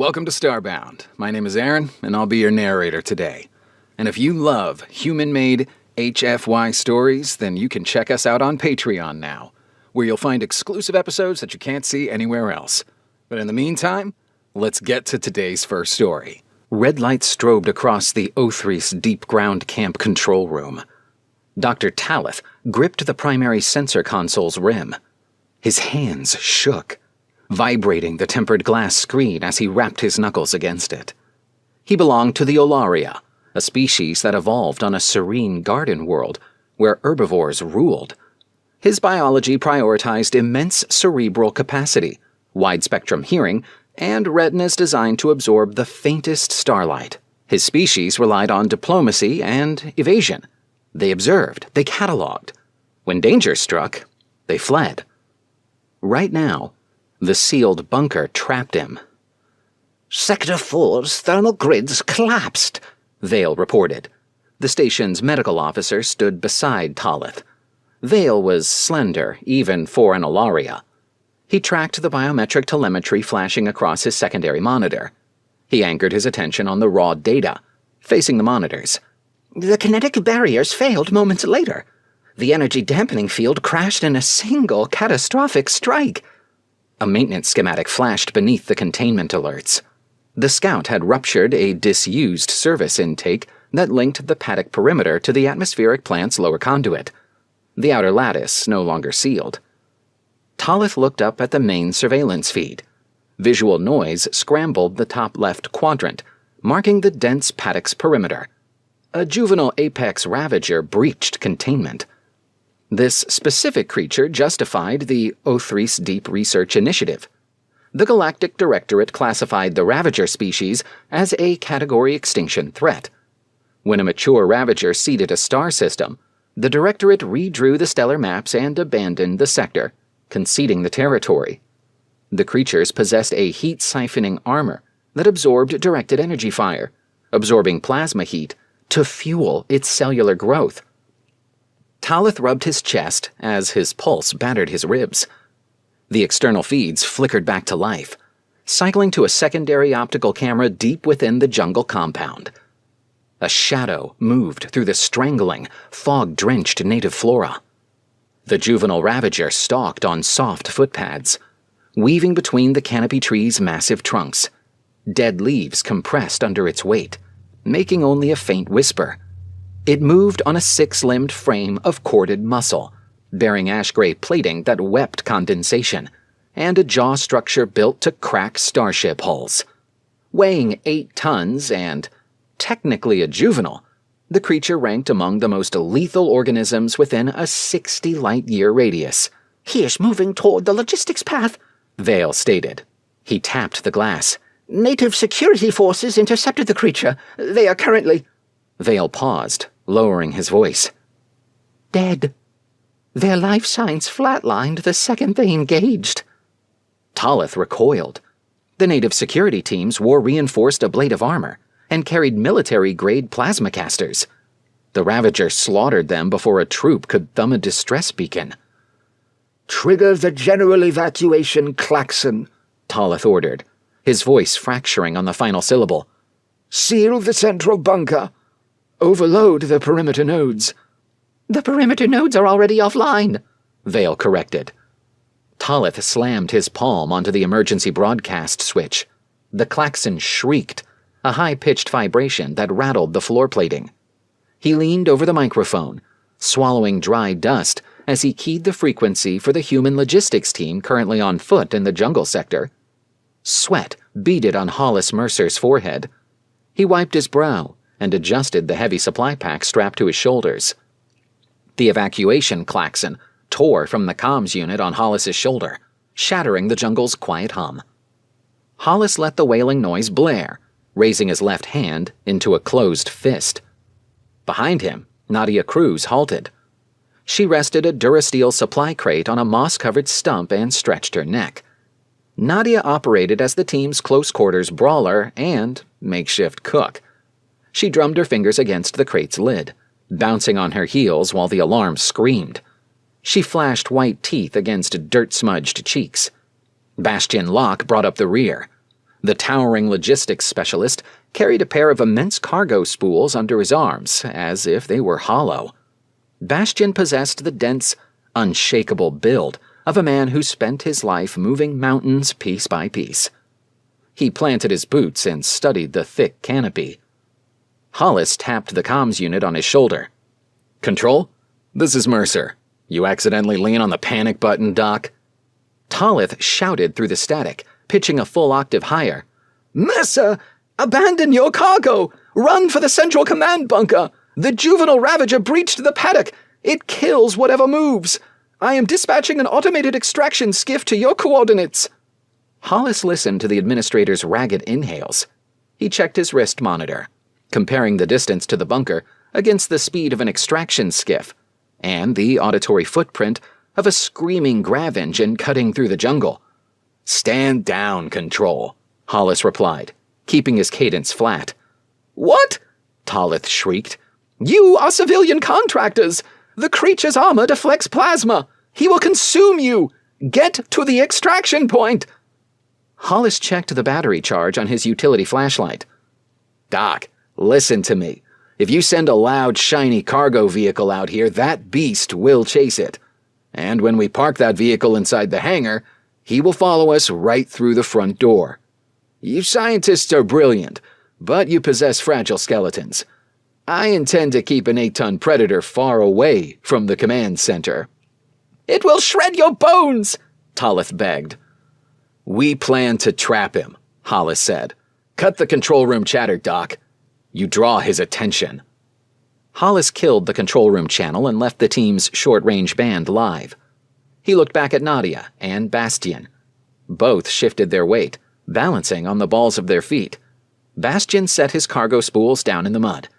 Welcome to Starbound. My name is Aaron, and I'll be your narrator today. And if you love human-made HFY stories, then you can check us out on Patreon now, where you'll find exclusive episodes that you can't see anywhere else. But in the meantime, let's get to today's first story. Red lights strobed across the Othries deep ground camp control room. Dr. Talith gripped the primary sensor console's rim. His hands shook, vibrating the tempered glass screen as he rapped his knuckles against it. He belonged to the Olaria, a species that evolved on a serene garden world where herbivores ruled. His biology prioritized immense cerebral capacity, wide-spectrum hearing, and retinas designed to absorb the faintest starlight. His species relied on diplomacy and evasion. They observed, they cataloged. When danger struck, they fled. Right now, the sealed bunker trapped him. Sector 4's thermal grids collapsed, Vale reported. The station's medical officer stood beside Talith. Vale was slender, even for an Olaria. He tracked the biometric telemetry flashing across his secondary monitor. He anchored his attention on the raw data, facing the monitors. The kinetic barriers failed moments later. The energy dampening field crashed in a single catastrophic strike. A maintenance schematic flashed beneath the containment alerts. The Scout had ruptured a disused service intake that linked the paddock perimeter to the atmospheric plant's lower conduit. The outer lattice no longer sealed. Talith looked up at the main surveillance feed. Visual noise scrambled the top left quadrant, marking the dense paddock's perimeter. A juvenile apex ravager breached containment. This specific creature justified the Othries Deep Research Initiative. The Galactic Directorate classified the Ravager species as a category extinction threat. When a mature Ravager seeded a star system, the Directorate redrew the stellar maps and abandoned the sector, conceding the territory. The creatures possessed a heat-siphoning armor that absorbed directed energy fire, absorbing plasma heat to fuel its cellular growth. Talith rubbed his chest as his pulse battered his ribs. The external feeds flickered back to life, cycling to a secondary optical camera deep within the jungle compound. A shadow moved through the strangling, fog-drenched native flora. The juvenile Ravager stalked on soft footpads, weaving between the canopy tree's massive trunks. Dead leaves compressed under its weight, making only a faint whisper. It moved on a six-limbed frame of corded muscle, bearing ash-gray plating that wept condensation, and a jaw structure built to crack starship hulls. Weighing 8 tons and, technically a juvenile, the creature ranked among the most lethal organisms within a 60-light-year radius. He is moving toward the logistics path, Vale stated. He tapped the glass. Native security forces intercepted the creature. They are currently... Vale paused, lowering his voice. Dead. Their life signs flatlined the second they engaged. Talith recoiled. The native security teams wore reinforced ablative armor and carried military-grade plasma casters. The Ravager slaughtered them before a troop could thumb a distress beacon. "Trigger the general evacuation klaxon," Talith ordered, his voice fracturing on the final syllable. "Seal the central bunker. Overload the perimeter nodes." The perimeter nodes are already offline, Vale corrected. Talith slammed his palm onto the emergency broadcast switch. The klaxon shrieked, a high-pitched vibration that rattled the floor plating. He leaned over the microphone, swallowing dry dust as he keyed the frequency for the human logistics team currently on foot in the jungle sector. Sweat beaded on Hollis Mercer's forehead. He wiped his brow and adjusted the heavy supply pack strapped to his shoulders. The evacuation klaxon tore from the comms unit on Hollis's shoulder, shattering the jungle's quiet hum. Hollis let the wailing noise blare, raising his left hand into a closed fist. Behind him, Nadia Cruz halted. She rested a Durasteel supply crate on a moss-covered stump and stretched her neck. Nadia operated as the team's close-quarters brawler and makeshift cook. She drummed her fingers against the crate's lid, bouncing on her heels while the alarm screamed. She flashed white teeth against dirt-smudged cheeks. Bastion Locke brought up the rear. The towering logistics specialist carried a pair of immense cargo spools under his arms, as if they were hollow. Bastian possessed the dense, unshakable build of a man who spent his life moving mountains piece by piece. He planted his boots and studied the thick canopy. Hollis tapped the comms unit on his shoulder. "Control? This is Mercer. You accidentally lean on the panic button, Doc?" Tallith shouted through the static, pitching a full octave higher. "Mercer, abandon your cargo! Run for the Central Command bunker! The juvenile Ravager breached the paddock! It kills whatever moves! I am dispatching an automated extraction skiff to your coordinates!" Hollis listened to the administrator's ragged inhales. He checked his wrist monitor, comparing the distance to the bunker against the speed of an extraction skiff, and the auditory footprint of a screaming grav engine cutting through the jungle. "Stand down, Control," Hollis replied, keeping his cadence flat. "What?" Tallith shrieked. "You are civilian contractors! The creature's armor deflects plasma! He will consume you! Get to the extraction point!" Hollis checked the battery charge on his utility flashlight. "Doc, listen to me. If you send a loud, shiny cargo vehicle out here, that beast will chase it. And when we park that vehicle inside the hangar, he will follow us right through the front door. You scientists are brilliant, but you possess fragile skeletons. I intend to keep an 8-ton predator far away from the command center." "It will shred your bones!" Tallith begged. "We plan to trap him," Hollis said. "Cut the control room chatter, Doc. You draw his attention." Hollis killed the control room channel and left the team's short-range band live. He looked back at Nadia and Bastian. Both shifted their weight, balancing on the balls of their feet. Bastian set his cargo spools down in the mud.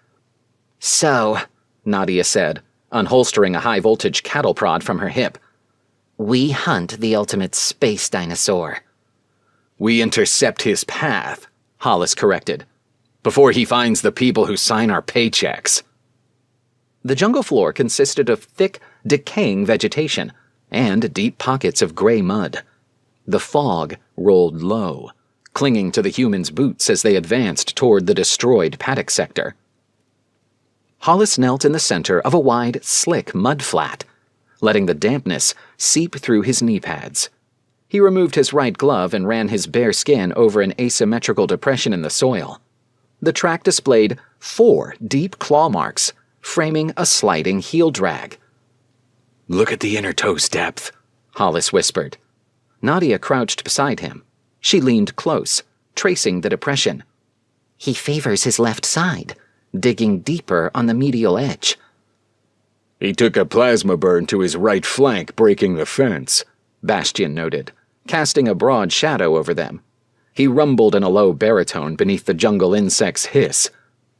"So," Nadia said, unholstering a high-voltage cattle prod from her hip. "We hunt the ultimate space dinosaur." "We intercept his path," Hollis corrected, "before he finds the people who sign our paychecks." The jungle floor consisted of thick, decaying vegetation and deep pockets of gray mud. The fog rolled low, clinging to the humans' boots as they advanced toward the destroyed paddock sector. Hollis knelt in the center of a wide, slick mud flat, letting the dampness seep through his knee pads. He removed his right glove and ran his bare skin over an asymmetrical depression in the soil. The track displayed 4 deep claw marks, framing a sliding heel drag. "Look at the inner toes depth," Hollis whispered. Nadia crouched beside him. She leaned close, tracing the depression. "He favors his left side, digging deeper on the medial edge." "He took a plasma burn to his right flank, breaking the fence," Bastian noted, casting a broad shadow over them. He rumbled in a low baritone beneath the jungle insect's hiss.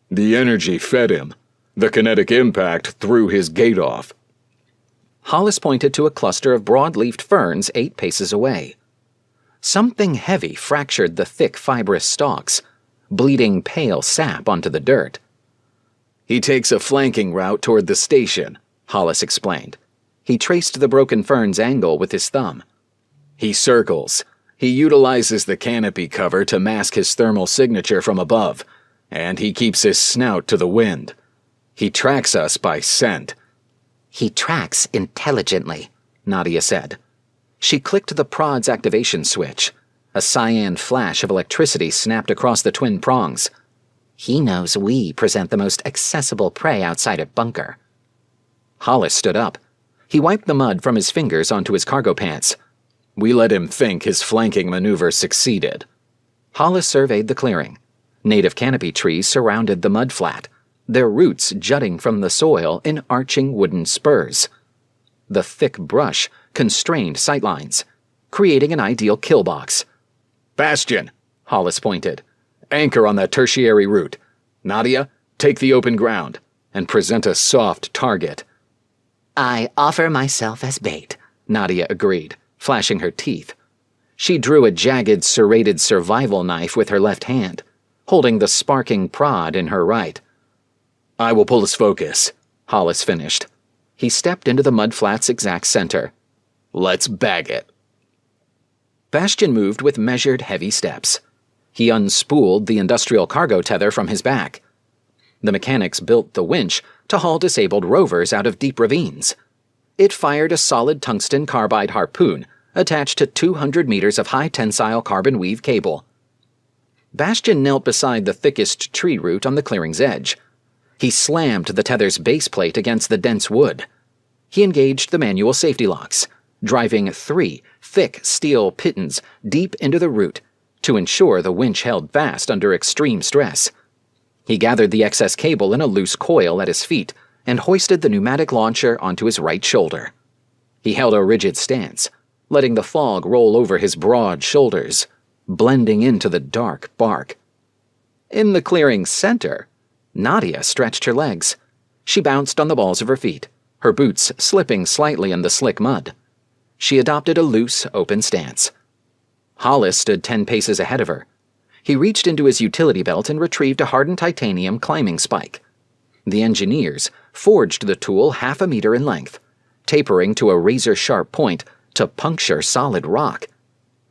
"The energy fed him. The kinetic impact threw his gate off." Hollis pointed to a cluster of broad-leafed ferns 8 paces away. Something heavy fractured the thick, fibrous stalks, bleeding pale sap onto the dirt. "He takes a flanking route toward the station," Hollis explained. He traced the broken fern's angle with his thumb. "He circles. He utilizes the canopy cover to mask his thermal signature from above, and he keeps his snout to the wind. He tracks us by scent." "He tracks intelligently," Nadia said. She clicked the prod's activation switch. A cyan flash of electricity snapped across the twin prongs. "He knows we present the most accessible prey outside a bunker." Hollis stood up. He wiped the mud from his fingers onto his cargo pants. "We let him think his flanking maneuver succeeded." Hollis surveyed the clearing. Native canopy trees surrounded the mud flat, their roots jutting from the soil in arching wooden spurs. The thick brush constrained sightlines, creating an ideal kill box. "Bastian," Hollis pointed. "Anchor on that tertiary route. Nadia, take the open ground, and present a soft target." "I offer myself as bait," Nadia agreed, flashing her teeth. She drew a jagged, serrated survival knife with her left hand, holding the sparking prod in her right. "I will pull his focus," Hollis finished. He stepped into the mudflat's exact center. "Let's bag it." Bastian moved with measured, heavy steps. He unspooled the industrial cargo tether from his back. The mechanics built the winch to haul disabled rovers out of deep ravines. It fired a solid tungsten carbide harpoon attached to 200 meters of high-tensile carbon weave cable. Bastion knelt beside the thickest tree root on the clearing's edge. He slammed the tether's base plate against the dense wood. He engaged the manual safety locks, driving 3 thick steel pitons deep into the root to ensure the winch held fast under extreme stress. He gathered the excess cable in a loose coil at his feet and hoisted the pneumatic launcher onto his right shoulder. He held a rigid stance, letting the fog roll over his broad shoulders, blending into the dark bark. In the clearing's center, Nadia stretched her legs. She bounced on the balls of her feet, her boots slipping slightly in the slick mud. She adopted a loose, open stance. Hollis stood 10 paces ahead of her. He reached into his utility belt and retrieved a hardened titanium climbing spike. The engineers forged the tool 1/2 meter in length, tapering to a razor-sharp point to puncture solid rock.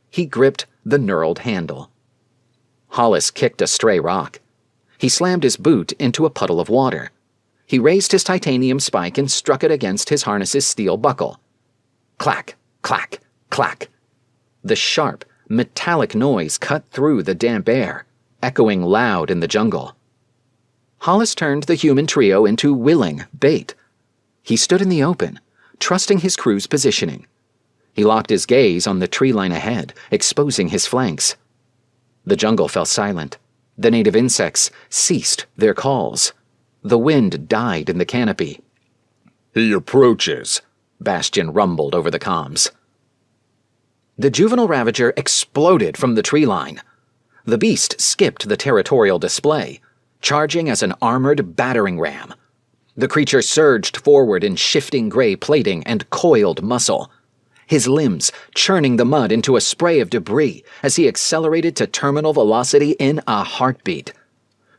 He gripped the knurled handle. Hollis kicked a stray rock. He slammed his boot into a puddle of water. He raised his titanium spike and struck it against his harness's steel buckle. Clack, clack, clack. The sharp, metallic noise cut through the damp air, echoing loud in the jungle. Hollis turned the human trio into willing bait. He stood in the open, trusting his crew's positioning. He locked his gaze on the tree line ahead, exposing his flanks. The jungle fell silent. The native insects ceased their calls. The wind died in the canopy. "He approaches," Bastion rumbled over the comms. The juvenile ravager exploded from the tree line. The beast skipped the territorial display, charging as an armored battering ram. The creature surged forward in shifting gray plating and coiled muscle, his limbs churning the mud into a spray of debris as he accelerated to terminal velocity in a heartbeat.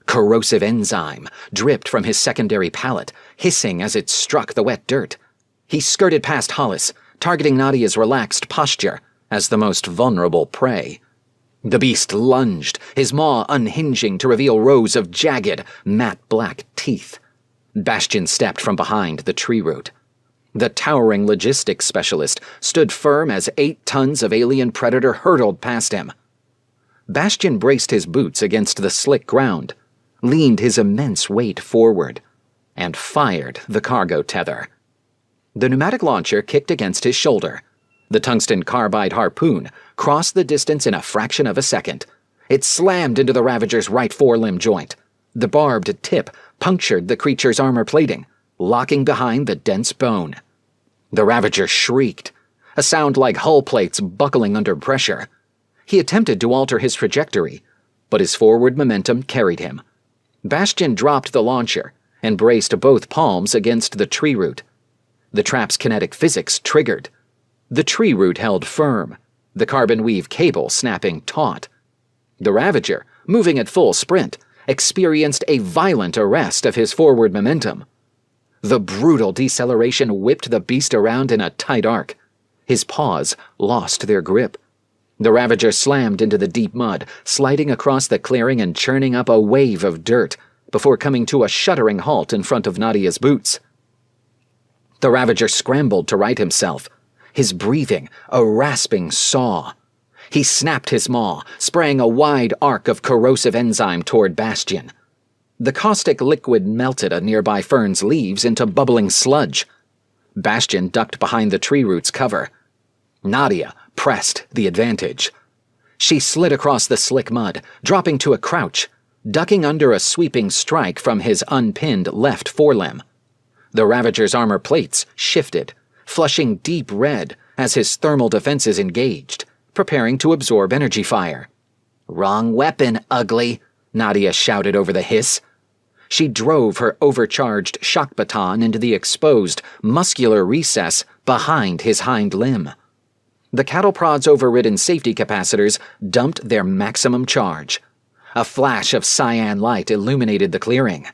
Corrosive enzyme dripped from his secondary palate, hissing as it struck the wet dirt. He skirted past Hollis, targeting Nadia's relaxed posture as the most vulnerable prey. The beast lunged, his maw unhinging to reveal rows of jagged, matte black teeth. Bastion stepped from behind the tree root. The towering logistics specialist stood firm as 8 tons of alien predator hurtled past him. Bastion braced his boots against the slick ground, leaned his immense weight forward, and fired the cargo tether. The pneumatic launcher kicked against his shoulder. The tungsten carbide harpoon crossed the distance in a fraction of a second. It slammed into the ravager's right forelimb joint. The barbed tip punctured the creature's armor plating, locking behind the dense bone. The ravager shrieked, a sound like hull plates buckling under pressure. He attempted to alter his trajectory, but his forward momentum carried him. Bastion dropped the launcher and braced both palms against the tree root. The trap's kinetic physics triggered. The tree root held firm, the carbon weave cable snapping taut. The ravager, moving at full sprint, experienced a violent arrest of his forward momentum. The brutal deceleration whipped the beast around in a tight arc. His paws lost their grip. The ravager slammed into the deep mud, sliding across the clearing and churning up a wave of dirt before coming to a shuddering halt in front of Nadia's boots. The ravager scrambled to right himself, his breathing a rasping saw. He snapped his maw, spraying a wide arc of corrosive enzyme toward Bastion. The caustic liquid melted a nearby fern's leaves into bubbling sludge. Bastion ducked behind the tree root's cover. Nadia pressed the advantage. She slid across the slick mud, dropping to a crouch, ducking under a sweeping strike from his unpinned left forelimb. The ravager's armor plates shifted, flushing deep red as his thermal defenses engaged, preparing to absorb energy fire. "Wrong weapon, ugly," Nadia shouted over the hiss. She drove her overcharged shock baton into the exposed, muscular recess behind his hind limb. The cattle prod's overridden safety capacitors dumped their maximum charge. A flash of cyan light illuminated the clearing.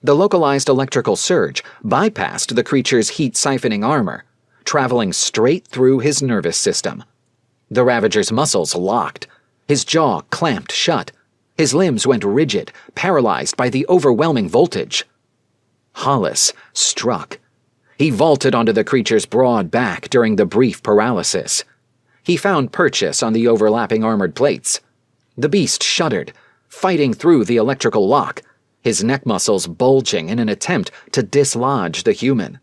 The localized electrical surge bypassed the creature's heat-siphoning armor, traveling straight through his nervous system. The ravager's muscles locked. His jaw clamped shut. His limbs went rigid, paralyzed by the overwhelming voltage. Hollis struck. He vaulted onto the creature's broad back during the brief paralysis. He found purchase on the overlapping armored plates. The beast shuddered, fighting through the electrical lock, his neck muscles bulging in an attempt to dislodge the human.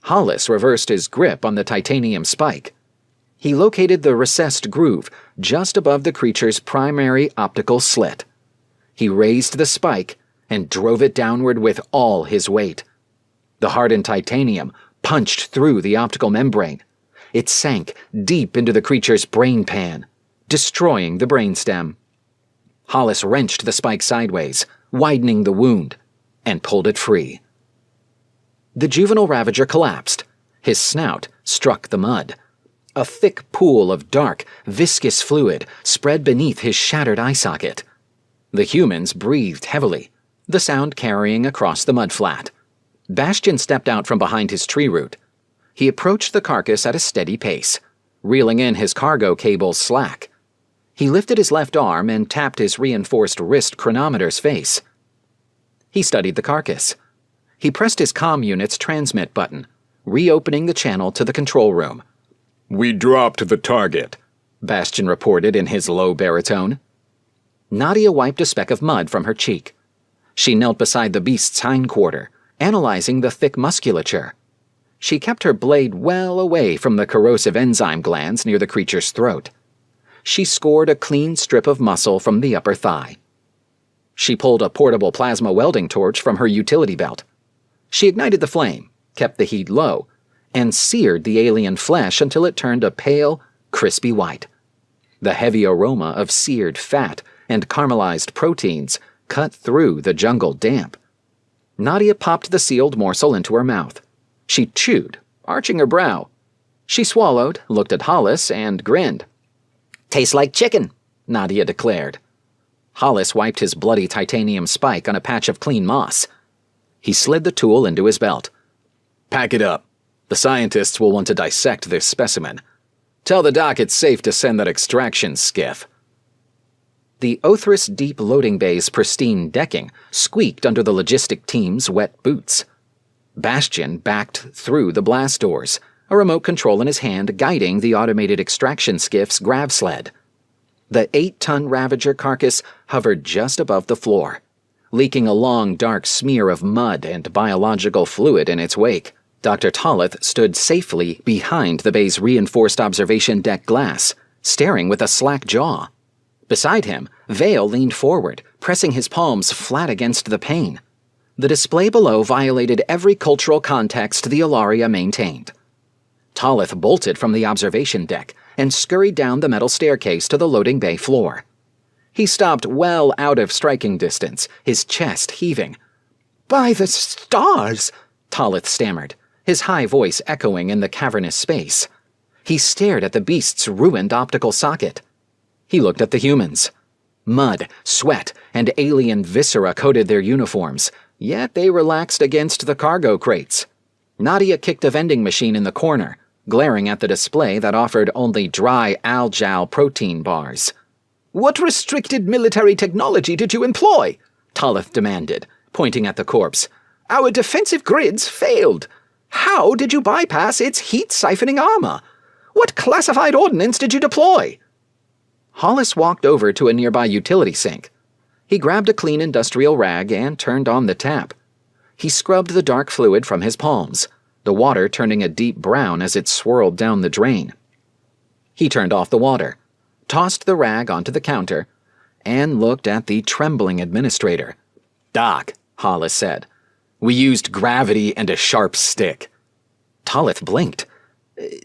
Hollis reversed his grip on the titanium spike. He located the recessed groove just above the creature's primary optical slit. He raised the spike and drove it downward with all his weight. The hardened titanium punched through the optical membrane. It sank deep into the creature's brain pan, destroying the brainstem. Hollis wrenched the spike sideways, widening the wound, and pulled it free. The juvenile ravager collapsed. His snout struck the mud. A thick pool of dark, viscous fluid spread beneath his shattered eye socket. The humans breathed heavily, the sound carrying across the mudflat. Bastion stepped out from behind his tree root. He approached the carcass at a steady pace, reeling in his cargo cables slack. He lifted his left arm and tapped his reinforced wrist chronometer's face. He studied the carcass. He pressed his comm unit's transmit button, reopening the channel to the control room. "We dropped the target," Bastion reported in his low baritone. Nadia wiped a speck of mud from her cheek. She knelt beside the beast's hindquarter, analyzing the thick musculature. She kept her blade well away from the corrosive enzyme glands near the creature's throat. She scored a clean strip of muscle from the upper thigh. She pulled a portable plasma welding torch from her utility belt. She ignited the flame, kept the heat low, and seared the alien flesh until it turned a pale, crispy white. The heavy aroma of seared fat and caramelized proteins cut through the jungle damp. Nadia popped the sealed morsel into her mouth. She chewed, arching her brow. She swallowed, looked at Hollis, and grinned. Tastes like chicken, Nadia declared. Hollis wiped his bloody titanium spike on a patch of clean moss. He slid the tool into his belt. "Pack it up. The scientists will want to dissect this specimen. Tell the doc it's safe to send that extraction skiff." The Othris deep loading bay's pristine decking squeaked under the logistic team's wet boots. Bastion backed through the blast doors, a remote control in his hand guiding the automated extraction skiff's grav sled. The 8-ton Ravager carcass hovered just above the floor, leaking a long dark smear of mud and biological fluid in its wake. Dr. Tolleth stood safely behind the bay's reinforced observation deck glass, staring with a slack jaw. Beside him, Vale leaned forward, pressing his palms flat against the pane. The display below violated every cultural context the Ilaria maintained. Tolleth bolted from the observation deck and scurried down the metal staircase to the loading bay floor. He stopped well out of striking distance, his chest heaving. "By the stars!" Tolleth stammered, his high voice echoing in the cavernous space. He stared at the beast's ruined optical socket. He looked at the humans. Mud, sweat, and alien viscera coated their uniforms, yet they relaxed against the cargo crates. Nadia kicked a vending machine in the corner, glaring at the display that offered only dry Al-Jal protein bars. "What restricted military technology did you employ?" Tolleth demanded, pointing at the corpse. "Our defensive grids failed. How did you bypass its heat-siphoning armor? What classified ordnance did you deploy?" Hollis walked over to a nearby utility sink. He grabbed a clean industrial rag and turned on the tap. He scrubbed the dark fluid from his palms, the water turning a deep brown as it swirled down the drain. He turned off the water, tossed the rag onto the counter, and looked at the trembling administrator. "Doc," Hollis said, "we used gravity and a sharp stick." Tolleth blinked.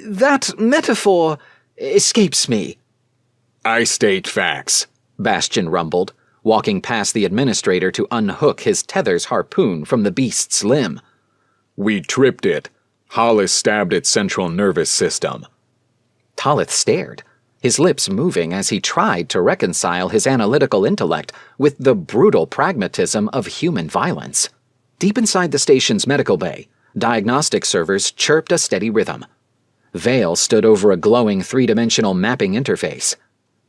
"That metaphor escapes me." "I state facts," Bastion rumbled, walking past the administrator to unhook his tether's harpoon from the beast's limb. "We tripped it. Hollis stabbed its central nervous system." Tolleth stared, his lips moving as he tried to reconcile his analytical intellect with the brutal pragmatism of human violence. Deep inside the station's medical bay, diagnostic servers chirped a steady rhythm. Vale stood over a glowing three-dimensional mapping interface.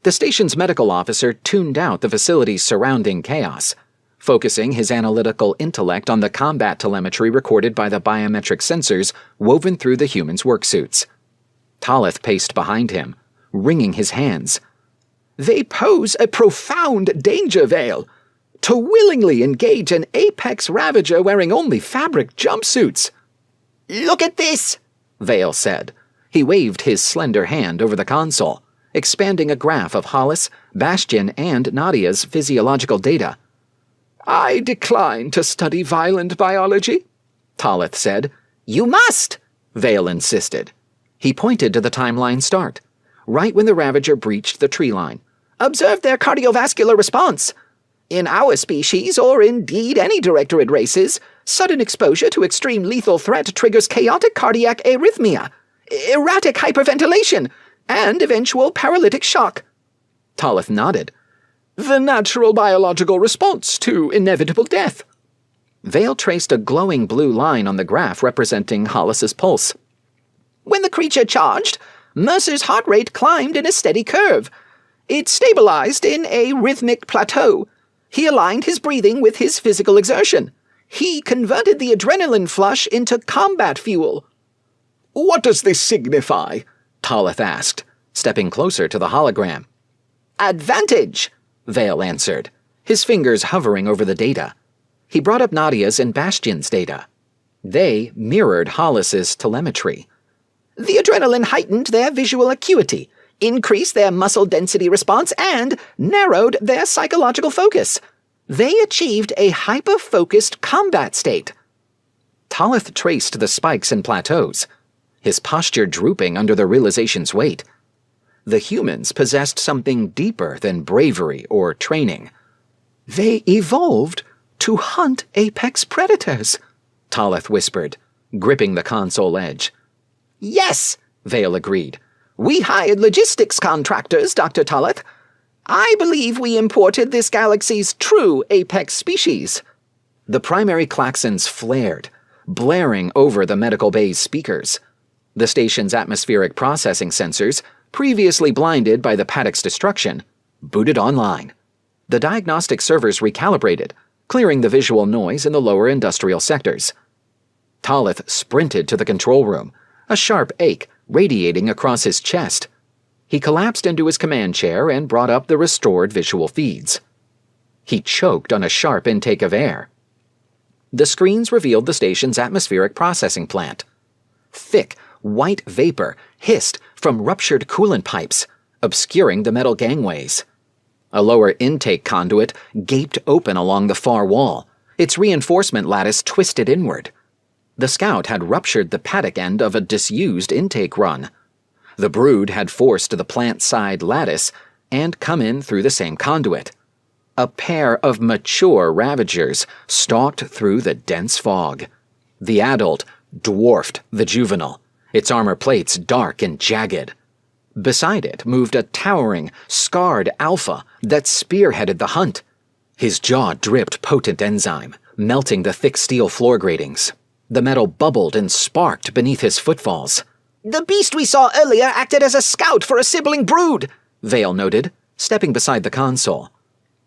The station's medical officer tuned out the facility's surrounding chaos, focusing his analytical intellect on the combat telemetry recorded by the biometric sensors woven through the humans' worksuits. Talith paced behind him, wringing his hands. They pose a profound danger, Vale. To willingly engage an apex ravager wearing only fabric jumpsuits. Look at this, Vale said. He waved his slender hand over the console, expanding a graph of Hollis, Bastion, and Nadia's physiological data. I decline to study violent biology, Talith said. You must, Vale insisted. He pointed to the timeline start, right when the Ravager breached the tree line. Observe their cardiovascular response. In our species, or indeed any directorate races, sudden exposure to extreme lethal threat triggers chaotic cardiac arrhythmia, erratic hyperventilation, and eventual paralytic shock. Talith nodded. The natural biological response to inevitable death. Vale traced a glowing blue line on the graph representing Hollis's pulse. When the creature charged, Mercer's heart rate climbed in a steady curve. It stabilized in a rhythmic plateau. He aligned his breathing with his physical exertion. He converted the adrenaline flush into combat fuel. What does this signify? Talith asked, stepping closer to the hologram. Advantage, Vale answered, his fingers hovering over the data. He brought up Nadia's and Bastion's data. They mirrored Hollis's telemetry. The adrenaline heightened their visual acuity, increased their muscle density response, and narrowed their psychological focus. They achieved a hyper-focused combat state. Talith traced the spikes and plateaus, his posture drooping under the realization's weight. The humans possessed something deeper than bravery or training. They evolved to hunt apex predators, Talith whispered, gripping the console edge. Yes, Vale agreed. We hired logistics contractors, Dr. Talith. I believe we imported this galaxy's true apex species. The primary klaxons flared, blaring over the medical bay's speakers. The station's atmospheric processing sensors, previously blinded by the paddock's destruction, booted online. The diagnostic servers recalibrated, clearing the visual noise in the lower industrial sectors. Talith sprinted to the control room, a sharp ache radiating across his chest. He collapsed into his command chair and brought up the restored visual feeds. He choked on a sharp intake of air. The screens revealed the station's atmospheric processing plant. Thick, white vapor hissed from ruptured coolant pipes, obscuring the metal gangways. A lower intake conduit gaped open along the far wall, its reinforcement lattice twisted inward. The Scout had ruptured the paddock end of a disused intake run. The brood had forced the plant-side lattice and come in through the same conduit. A pair of mature Ravagers stalked through the dense fog. The adult dwarfed the juvenile, its armor plates dark and jagged. Beside it moved a towering, scarred alpha that spearheaded the hunt. His jaw dripped potent enzyme, melting the thick steel floor gratings. The metal bubbled and sparked beneath his footfalls. The beast we saw earlier acted as a scout for a sibling brood, Vale noted, stepping beside the console.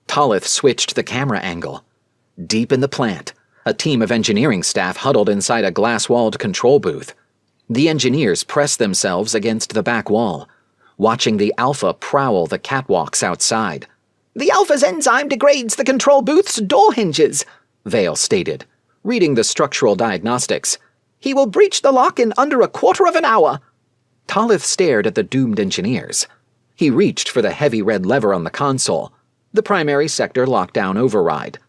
Talith switched the camera angle. Deep in the plant, a team of engineering staff huddled inside a glass-walled control booth. The engineers pressed themselves against the back wall, watching the Alpha prowl the catwalks outside. The Alpha's enzyme degrades the control booth's door hinges, Vale stated, reading the structural diagnostics. He will breach the lock in under a quarter of an hour. Talith stared at the doomed engineers. He reached for the heavy red lever on the console, the primary sector lockdown override,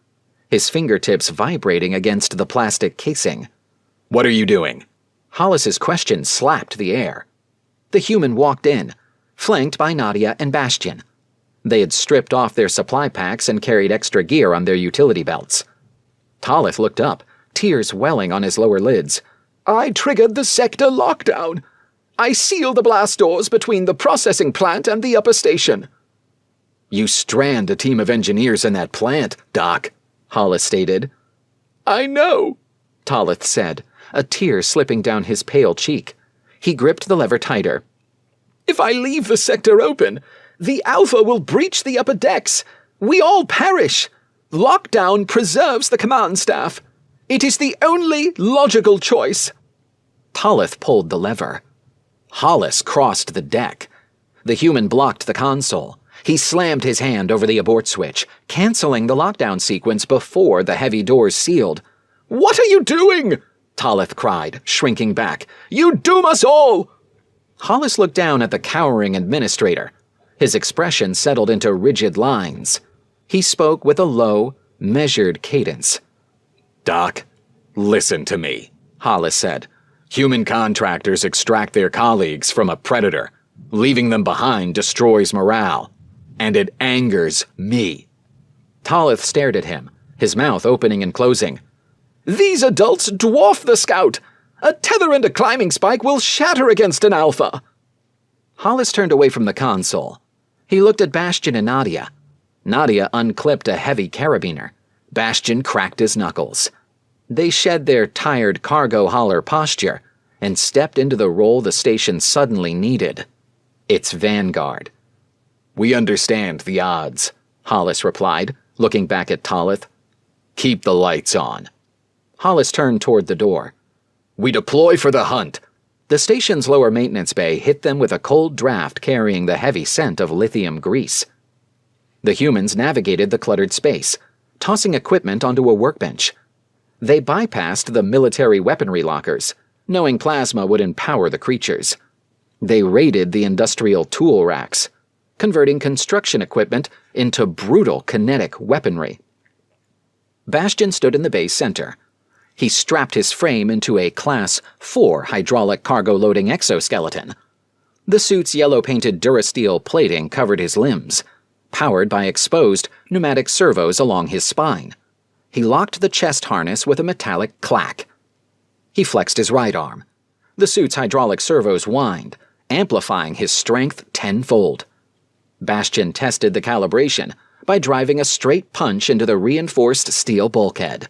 his fingertips vibrating against the plastic casing. What are you doing? Hollis's question slapped the air. The human walked in, flanked by Nadia and Bastion. They had stripped off their supply packs and carried extra gear on their utility belts. Talith looked up, tears welling on his lower lids. I triggered the sector lockdown. I sealed the blast doors between the processing plant and the upper station. You strand a team of engineers in that plant, Doc, Hollis stated. I know, Talith said, a tear slipping down his pale cheek. He gripped the lever tighter. If I leave the sector open, The Alpha will breach the upper decks. We all perish. Lockdown preserves the command staff. It is the only logical choice. Tallith pulled the lever. Hollis crossed the deck. The human blocked the console. He slammed his hand over the abort switch, canceling the lockdown sequence before the heavy doors sealed. "What are you doing?" Tallith cried, shrinking back. "You doom us all!" Hollis looked down at the cowering administrator. His expression settled into rigid lines. He spoke with a low, measured cadence. "Doc, listen to me," Hollis said. "Human contractors extract their colleagues from a predator. Leaving them behind destroys morale. And it angers me." Tallith stared at him, his mouth opening and closing. "These adults dwarf the Scout. A tether and a climbing spike will shatter against an Alpha." Hollis turned away from the console. He looked at Bastion and Nadia. Nadia unclipped a heavy carabiner. Bastion cracked his knuckles. They shed their tired cargo hauler posture and stepped into the role the station suddenly needed. Its vanguard. "We understand the odds," Hollis replied, looking back at Tallith. "Keep the lights on." Hollis turned toward the door. "We deploy for the hunt." The station's lower maintenance bay hit them with a cold draft carrying the heavy scent of lithium grease. The humans navigated the cluttered space, tossing equipment onto a workbench. They bypassed the military weaponry lockers, knowing plasma would empower the creatures. They raided the industrial tool racks, converting construction equipment into brutal kinetic weaponry. Bastion stood in the bay's center. He strapped his frame into a Class 4 hydraulic cargo-loading exoskeleton. The suit's yellow-painted Durasteel plating covered his limbs, powered by exposed pneumatic servos along his spine. He locked the chest harness with a metallic clack. He flexed his right arm. The suit's hydraulic servos whined, amplifying his strength tenfold. Bastion tested the calibration by driving a straight punch into the reinforced steel bulkhead.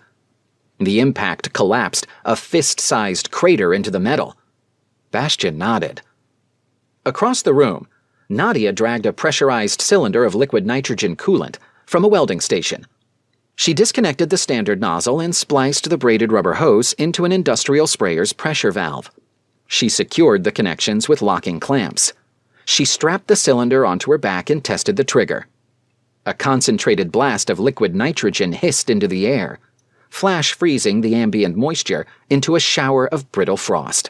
The impact collapsed a fist-sized crater into the metal. Bastion nodded. Across the room, Nadia dragged a pressurized cylinder of liquid nitrogen coolant from a welding station. She disconnected the standard nozzle and spliced the braided rubber hose into an industrial sprayer's pressure valve. She secured the connections with locking clamps. She strapped the cylinder onto her back and tested the trigger. A concentrated blast of liquid nitrogen hissed into the air, flash freezing the ambient moisture into a shower of brittle frost.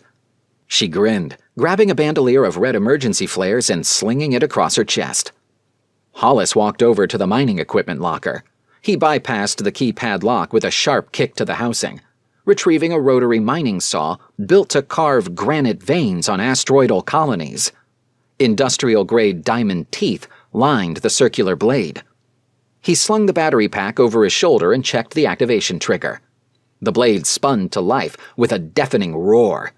She grinned, grabbing a bandolier of red emergency flares and slinging it across her chest. Hollis walked over to the mining equipment locker. He bypassed the keypad lock with a sharp kick to the housing, retrieving a rotary mining saw built to carve granite veins on asteroidal colonies. Industrial-grade diamond teeth lined the circular blade. He slung the battery pack over his shoulder and checked the activation trigger. The blade spun to life with a deafening roar.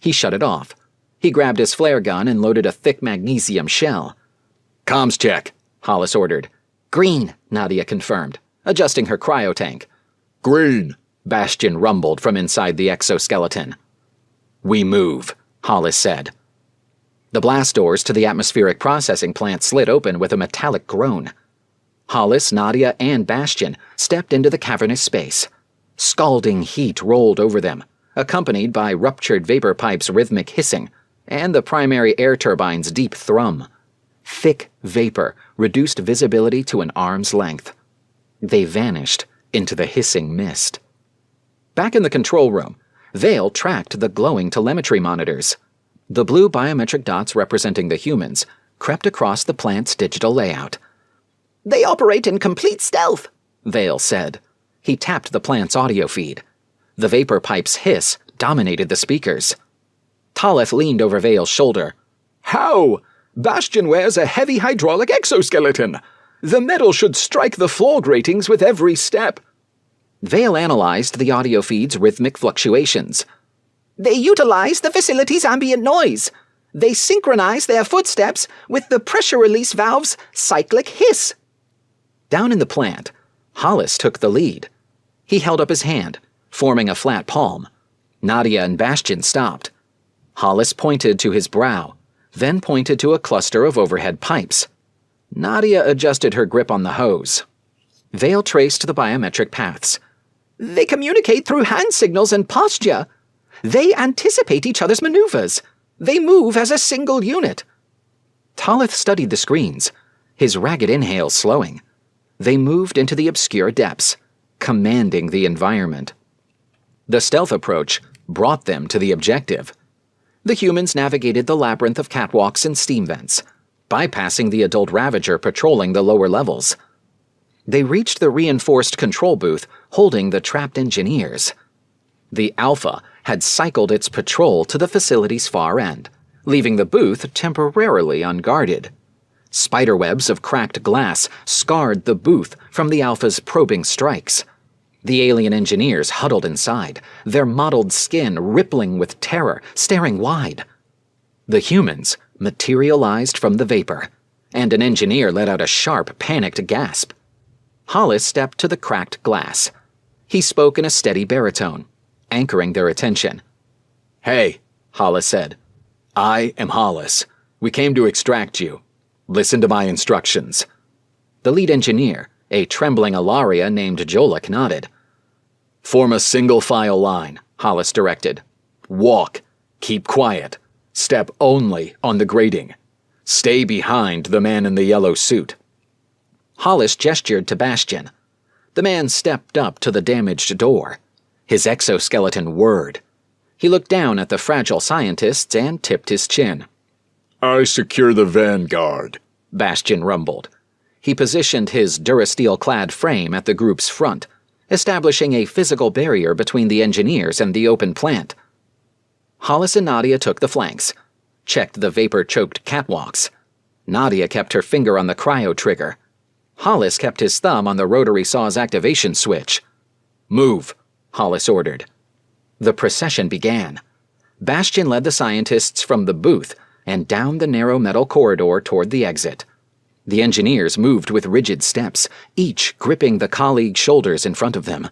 He shut it off. He grabbed his flare gun and loaded a thick magnesium shell. "Comms check," Hollis ordered. "Green," Nadia confirmed, adjusting her cryotank. "Green," Bastion rumbled from inside the exoskeleton. "We move," Hollis said. The blast doors to the atmospheric processing plant slid open with a metallic groan. Hollis, Nadia, and Bastion stepped into the cavernous space. Scalding heat rolled over them, accompanied by ruptured vapor pipes' rhythmic hissing and the primary air turbine's deep thrum. Thick vapor reduced visibility to an arm's length. They vanished into the hissing mist. Back in the control room, Vale tracked the glowing telemetry monitors. The blue biometric dots representing the humans crept across the plant's digital layout. "They operate in complete stealth," Vale said. He tapped the plant's audio feed. The vapor pipe's hiss dominated the speakers. Tallith leaned over Vale's shoulder. "How? Bastion wears a heavy hydraulic exoskeleton. The metal should strike the floor gratings with every step." Vale analyzed the audio feed's rhythmic fluctuations. "They utilize the facility's ambient noise. They synchronize their footsteps with the pressure release valve's cyclic hiss." Down in the plant, Hollis took the lead. He held up his hand, forming a flat palm. Nadia and Bastion stopped. Hollis pointed to his brow, then pointed to a cluster of overhead pipes. Nadia adjusted her grip on the hose. Vale traced the biometric paths. They communicate through hand signals and posture. They anticipate each other's maneuvers. They move as a single unit. Tolith studied the screens, his ragged inhales slowing. They moved into the obscure depths, commanding the environment. The stealth approach brought them to the objective. The humans navigated the labyrinth of catwalks and steam vents, bypassing the adult Ravager patrolling the lower levels. They reached the reinforced control booth holding the trapped engineers. The Alpha had cycled its patrol to the facility's far end, leaving the booth temporarily unguarded. Spiderwebs of cracked glass scarred the booth from the Alpha's probing strikes. The alien engineers huddled inside, their mottled skin rippling with terror, staring wide. The humans materialized from the vapor, and an engineer let out a sharp, panicked gasp. Hollis stepped to the cracked glass. He spoke in a steady baritone, anchoring their attention. "Hey," Hollis said. "I am Hollis. We came to extract you. Listen to my instructions." The lead engineer, a trembling Alaria named Jolek, nodded. "Form a single file line," Hollis directed. "Walk. Keep quiet. Step only on the grating. Stay behind the man in the yellow suit." Hollis gestured to Bastion. The man stepped up to the damaged door. His exoskeleton whirred. He looked down at the fragile scientists and tipped his chin. "I secure the vanguard," Bastion rumbled. He positioned his Durasteel-clad frame at the group's front, establishing a physical barrier between the engineers and the open plant. Hollis and Nadia took the flanks, checked the vapor-choked catwalks. Nadia kept her finger on the cryo trigger. Hollis kept his thumb on the rotary saw's activation switch. "Move," Hollis ordered. The procession began. Bastion led the scientists from the booth and down the narrow metal corridor toward the exit. The engineers moved with rigid steps, each gripping the colleague's shoulders in front of them.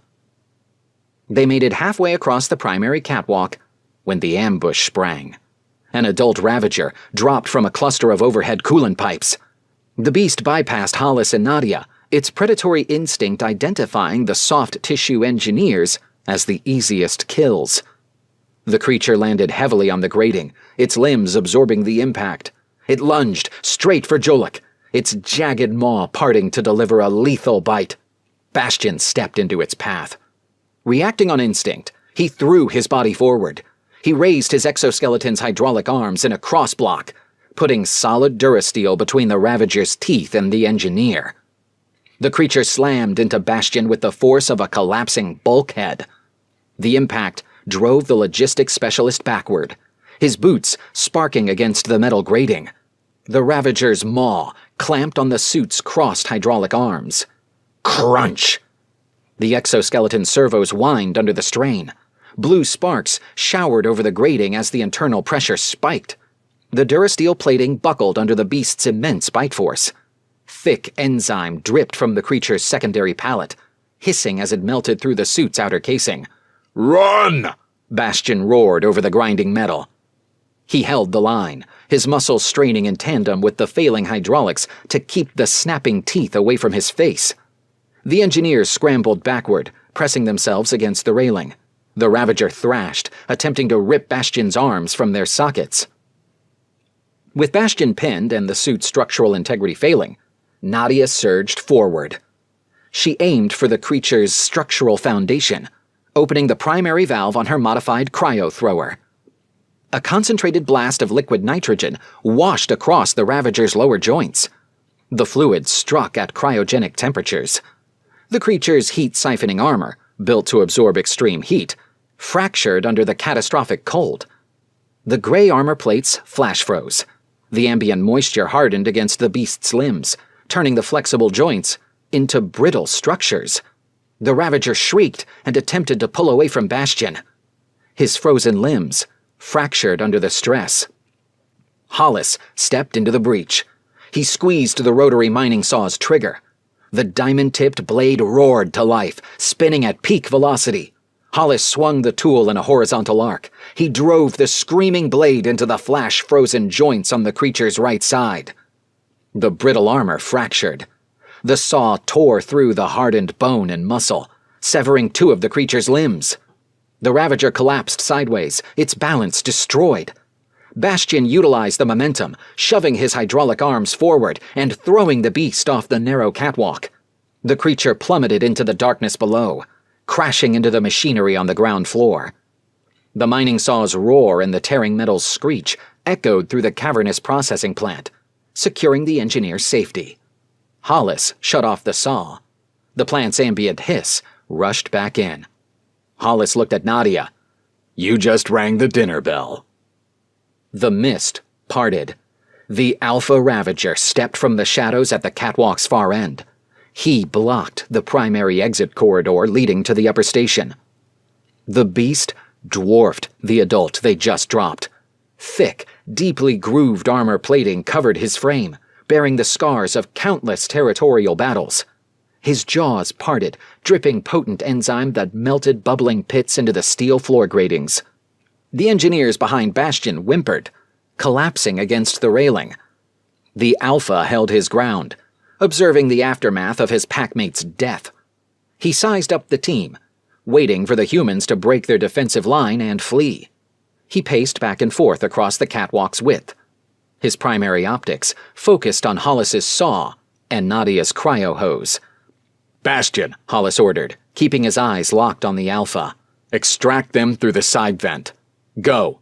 They made it halfway across the primary catwalk when the ambush sprang. An adult Ravager dropped from a cluster of overhead coolant pipes. The beast bypassed Hollis and Nadia, its predatory instinct identifying the soft-tissue engineers as the easiest kills. The creature landed heavily on the grating, its limbs absorbing the impact. It lunged straight for Jolek, its jagged maw parting to deliver a lethal bite. Bastion stepped into its path. Reacting on instinct, he threw his body forward. He raised his exoskeleton's hydraulic arms in a cross-block, putting solid Durasteel between the Ravager's teeth and the engineer. The creature slammed into Bastion with the force of a collapsing bulkhead. The impact drove the logistics specialist backward, his boots sparking against the metal grating. The Ravager's maw clamped on the suit's crossed hydraulic arms. Crunch! The exoskeleton servos whined under the strain. Blue sparks showered over the grating as the internal pressure spiked. The Durasteel plating buckled under the beast's immense bite force. Thick enzyme dripped from the creature's secondary palate, hissing as it melted through the suit's outer casing. "Run!" Bastion roared over the grinding metal. He held the line, his muscles straining in tandem with the failing hydraulics to keep the snapping teeth away from his face. The engineers scrambled backward, pressing themselves against the railing. The Ravager thrashed, attempting to rip Bastion's arms from their sockets. With Bastion pinned and the suit's structural integrity failing, Nadia surged forward. She aimed for the creature's structural foundation, opening the primary valve on her modified cryo thrower. A concentrated blast of liquid nitrogen washed across the Ravager's lower joints. The fluid struck at cryogenic temperatures. The creature's heat-siphoning armor, built to absorb extreme heat, fractured under the catastrophic cold. The gray armor plates flash froze. The ambient moisture hardened against the beast's limbs, turning the flexible joints into brittle structures. The Ravager shrieked and attempted to pull away from Bastion. His frozen limbs fractured under the stress. Hollis stepped into the breach. He squeezed the rotary mining saw's trigger. The diamond-tipped blade roared to life, spinning at peak velocity. Hollis swung the tool in a horizontal arc. He drove the screaming blade into the flash-frozen joints on the creature's right side. The brittle armor fractured. The saw tore through the hardened bone and muscle, severing 2 of the creature's limbs. The Ravager collapsed sideways, its balance destroyed. Bastion utilized the momentum, shoving his hydraulic arms forward and throwing the beast off the narrow catwalk. The creature plummeted into the darkness below, crashing into the machinery on the ground floor. The mining saw's roar and the tearing metal's screech echoed through the cavernous processing plant, securing the engineer's safety. Hollis shut off the saw. The plant's ambient hiss rushed back in. Hollis looked at Nadia. "You just rang the dinner bell." The mist parted. The Alpha Ravager stepped from the shadows at the catwalk's far end. He blocked the primary exit corridor leading to the upper station. The beast dwarfed the adult they just dropped. Thick, deeply grooved armor plating covered his frame, bearing the scars of countless territorial battles. His jaws parted, dripping potent enzyme that melted bubbling pits into the steel floor gratings. The engineers behind Bastion whimpered, collapsing against the railing. The Alpha held his ground, observing the aftermath of his packmate's death. He sized up the team, waiting for the humans to break their defensive line and flee. He paced back and forth across the catwalk's width. His primary optics focused on Hollis's saw and Nadia's cryo-hose. "Bastion," Hollis ordered, keeping his eyes locked on the Alpha. "Extract them through the side vent. Go."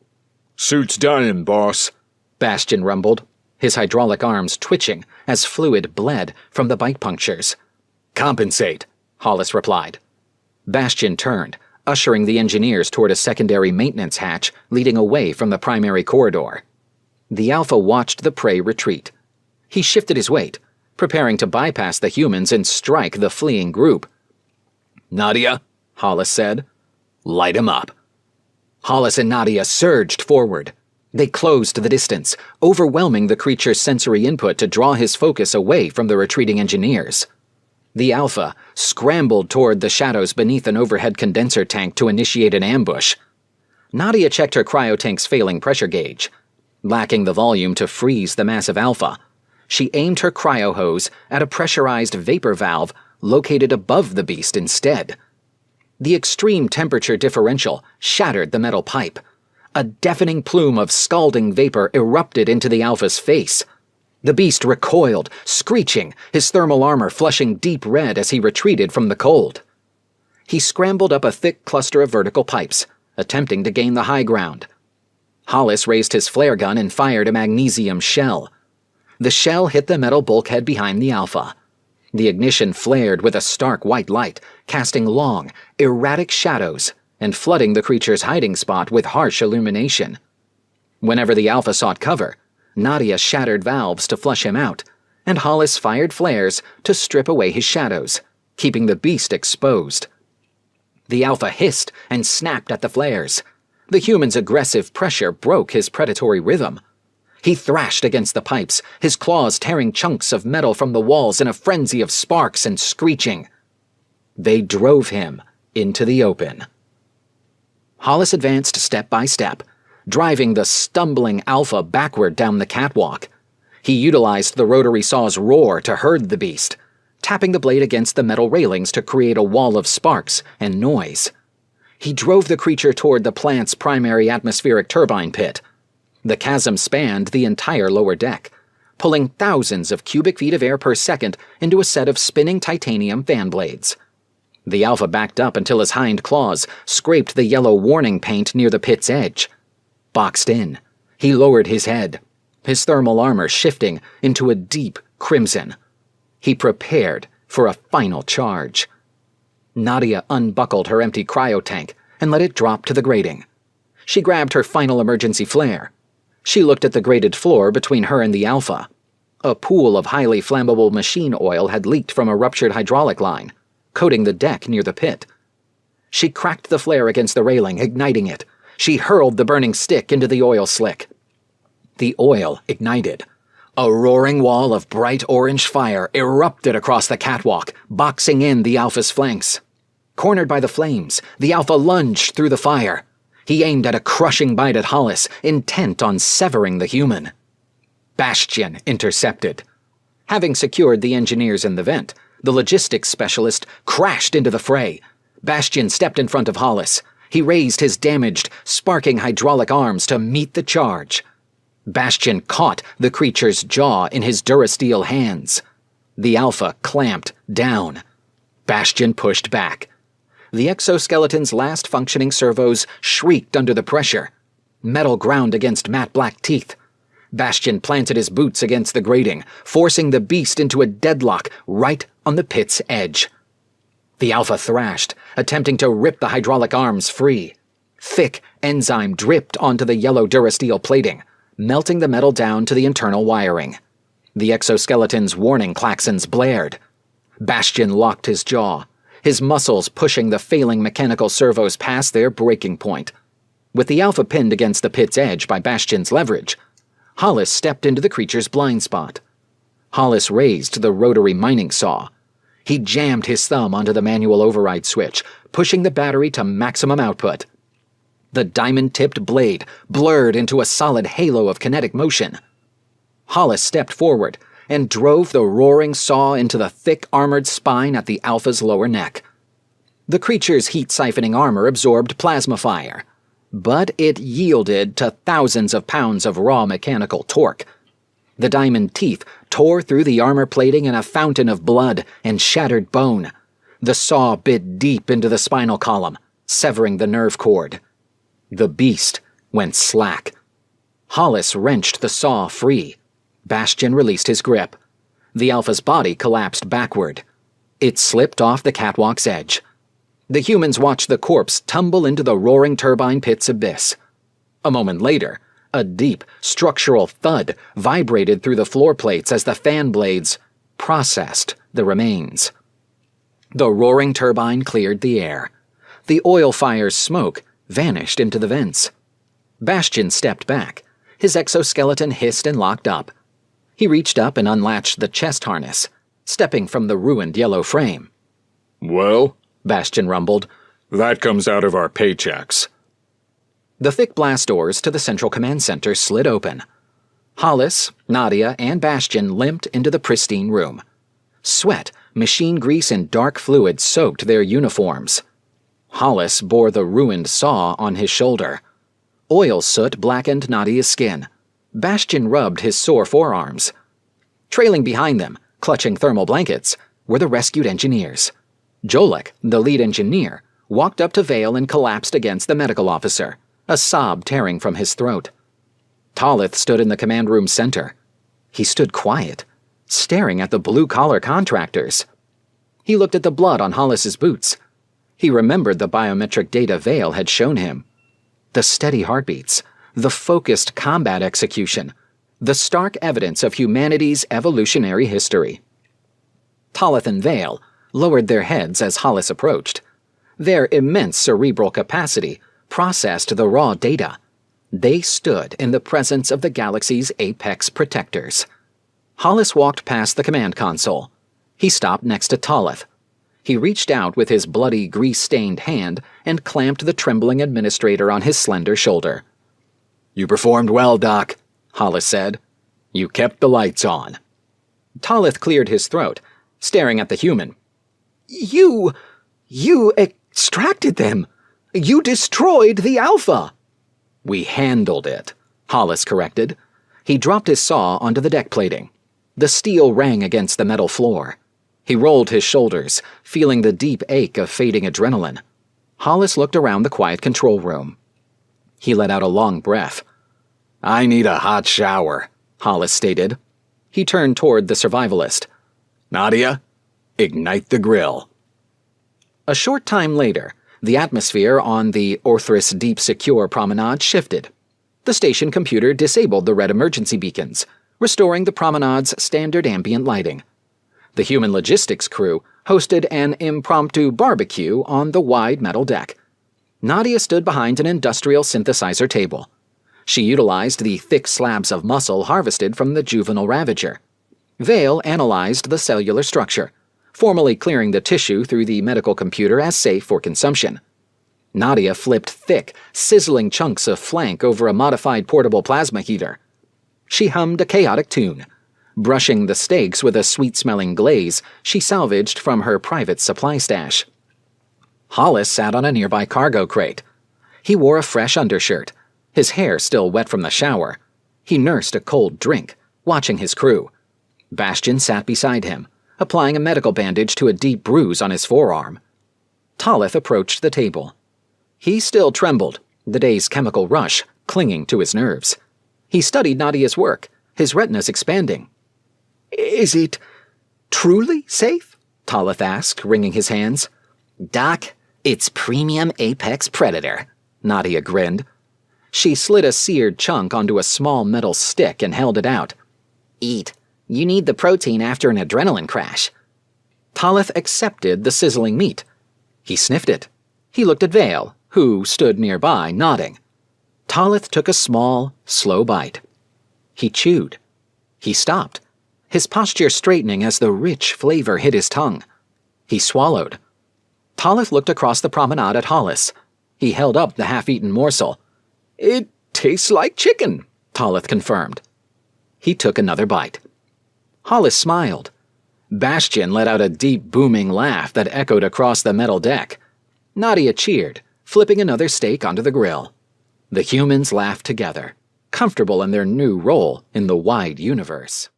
Suit's dying, boss. Bastion rumbled, his hydraulic arms twitching as fluid bled from the bite punctures. "Compensate," Hollis replied. Bastion turned, ushering the engineers toward a secondary maintenance hatch leading away from the primary corridor. The Alpha watched the prey retreat. He shifted his weight, preparing to bypass the humans and strike the fleeing group. "Nadia," Hollis said. "light him up." Hollis and Nadia surged forward. They closed the distance, overwhelming the creature's sensory input to draw his focus away from the retreating engineers. The Alpha scrambled toward the shadows beneath an overhead condenser tank to initiate an ambush. Nadia checked her cryotank's failing pressure gauge. Lacking the volume to freeze the massive Alpha, she aimed her cryo-hose at a pressurized vapor valve located above the beast instead. The extreme temperature differential shattered the metal pipe. A deafening plume of scalding vapor erupted into the Alpha's face. The beast recoiled, screeching, his thermal armor flushing deep red as he retreated from the cold. He scrambled up a thick cluster of vertical pipes, attempting to gain the high ground. Hollis raised his flare gun and fired a magnesium shell. The shell hit the metal bulkhead behind the Alpha. The ignition flared with a stark white light, casting long, erratic shadows and flooding the creature's hiding spot with harsh illumination. Whenever the Alpha sought cover, Nadia shattered valves to flush him out, and Hollis fired flares to strip away his shadows, keeping the beast exposed. The Alpha hissed and snapped at the flares. The human's aggressive pressure broke his predatory rhythm. He thrashed against the pipes, his claws tearing chunks of metal from the walls in a frenzy of sparks and screeching. They drove him into the open. Hollis advanced step by step, driving the stumbling Alpha backward down the catwalk. He utilized the rotary saw's roar to herd the beast, tapping the blade against the metal railings to create a wall of sparks and noise. He drove the creature toward the plant's primary atmospheric turbine pit. The chasm spanned the entire lower deck, pulling thousands of cubic feet of air per second into a set of spinning titanium fan blades. The Alpha backed up until his hind claws scraped the yellow warning paint near the pit's edge. Boxed in, he lowered his head, his thermal armor shifting into a deep crimson. He prepared for a final charge. Nadia unbuckled her empty cryotank and let it drop to the grating. She grabbed her final emergency flare. She looked at the grated floor between her and the Alpha. A pool of highly flammable machine oil had leaked from a ruptured hydraulic line, coating the deck near the pit. She cracked the flare against the railing, igniting it. She hurled the burning stick into the oil slick. The oil ignited. A roaring wall of bright orange fire erupted across the catwalk, boxing in the Alpha's flanks. Cornered by the flames, the Alpha lunged through the fire. He aimed at a crushing bite at Hollis, intent on severing the human. Bastion intercepted. Having secured the engineers in the vent, the logistics specialist crashed into the fray. Bastion stepped in front of Hollis. He raised his damaged, sparking hydraulic arms to meet the charge. Bastion caught the creature's jaw in his Durasteel hands. The Alpha clamped down. Bastion pushed back. The exoskeleton's last functioning servos shrieked under the pressure. Metal ground against matte black teeth. Bastion planted his boots against the grating, forcing the beast into a deadlock right on the pit's edge. The Alpha thrashed, attempting to rip the hydraulic arms free. Thick enzyme dripped onto the yellow Durasteel plating, melting the metal down to the internal wiring. The exoskeleton's warning klaxons blared. Bastion locked his jaw, his muscles pushing the failing mechanical servos past their breaking point. With the Alpha pinned against the pit's edge by Bastion's leverage, Hollis stepped into the creature's blind spot. Hollis raised the rotary mining saw. He jammed his thumb onto the manual override switch, pushing the battery to maximum output. The diamond-tipped blade blurred into a solid halo of kinetic motion. Hollis stepped forward and drove the roaring saw into the thick armored spine at the Alpha's lower neck. The creature's heat-siphoning armor absorbed plasma fire, but it yielded to thousands of pounds of raw mechanical torque. The diamond teeth tore through the armor plating in a fountain of blood and shattered bone. The saw bit deep into the spinal column, severing the nerve cord. The beast went slack. Hollis wrenched the saw free. Bastion released his grip. The Alpha's body collapsed backward. It slipped off the catwalk's edge. The humans watched the corpse tumble into the roaring turbine pit's abyss. A moment later, a deep, structural thud vibrated through the floor plates as the fan blades processed the remains. The roaring turbine cleared the air. The oil fire's smoke vanished into the vents. Bastion stepped back. His exoskeleton hissed and locked up. He reached up and unlatched the chest harness, stepping from the ruined yellow frame. Well, Bastion rumbled. that comes out of our paychecks. The thick blast doors to the central command center slid open. Hollis, Nadia, and Bastion limped into the pristine room. Sweat, machine grease, and dark fluid soaked their uniforms. Hollis bore the ruined saw on his shoulder. Oil soot blackened Nadia's skin. Bastion rubbed his sore forearms. Trailing behind them, clutching thermal blankets, were the rescued engineers. Jolek, the lead engineer, walked up to Vale and collapsed against the medical officer, a sob tearing from his throat. Tallith stood in the command room center. He stood quiet, staring at the blue-collar contractors. He looked at the blood on Hollis's boots. He remembered the biometric data Vale had shown him. The steady heartbeats, the focused combat execution, the stark evidence of humanity's evolutionary history. Tallith and Vale lowered their heads as Hollis approached. Their immense cerebral capacity processed the raw data. They stood in the presence of the galaxy's apex protectors. Hollis walked past the command console. He stopped next to Tallith. He reached out with his bloody, grease-stained hand and clamped the trembling administrator on his slender shoulder. You performed well, Doc, Hollis said. You kept the lights on. Tallith cleared his throat, staring at the human. You extracted them. You destroyed the Alpha. We handled it, Hollis corrected. He dropped his saw onto the deck plating. The steel rang against the metal floor. He rolled his shoulders, feeling the deep ache of fading adrenaline. Hollis looked around the quiet control room. He let out a long breath. I need a hot shower, Hollis stated. He turned toward the survivalist. Nadia, ignite the grill. A short time later, the atmosphere on the Orthris Deep Secure Promenade shifted. The station computer disabled the red emergency beacons, restoring the promenade's standard ambient lighting. The human logistics crew hosted an impromptu barbecue on the wide metal deck. Nadia stood behind an industrial synthesizer table. She utilized the thick slabs of muscle harvested from the juvenile ravager. Vale analyzed the cellular structure, formally clearing the tissue through the medical computer as safe for consumption. Nadia flipped thick, sizzling chunks of flank over a modified portable plasma heater. She hummed a chaotic tune, brushing the steaks with a sweet-smelling glaze she salvaged from her private supply stash. Hollis sat on a nearby cargo crate. He wore a fresh undershirt, his hair still wet from the shower. He nursed a cold drink, watching his crew. Bastian sat beside him, applying a medical bandage to a deep bruise on his forearm. Tallith approached the table. He still trembled, the day's chemical rush clinging to his nerves. He studied Nadia's work, his retinas expanding. Is it truly safe? Tallith asked, wringing his hands. Doc, it's premium apex predator, Nadia grinned. She slid a seared chunk onto a small metal stick and held it out. Eat. You need the protein after an adrenaline crash. Tallith accepted the sizzling meat. He sniffed it. He looked at Vale, who stood nearby, nodding. Tallith took a small, slow bite. He chewed. He stopped, his posture straightening as the rich flavor hit his tongue. He swallowed. Tallith looked across the promenade at Hollis. He held up the half-eaten morsel. It tastes like chicken, Tallith confirmed. He took another bite. Hollis smiled. Bastian let out a deep, booming laugh that echoed across the metal deck. Nadia cheered, flipping another steak onto the grill. The humans laughed together, comfortable in their new role in the wide universe.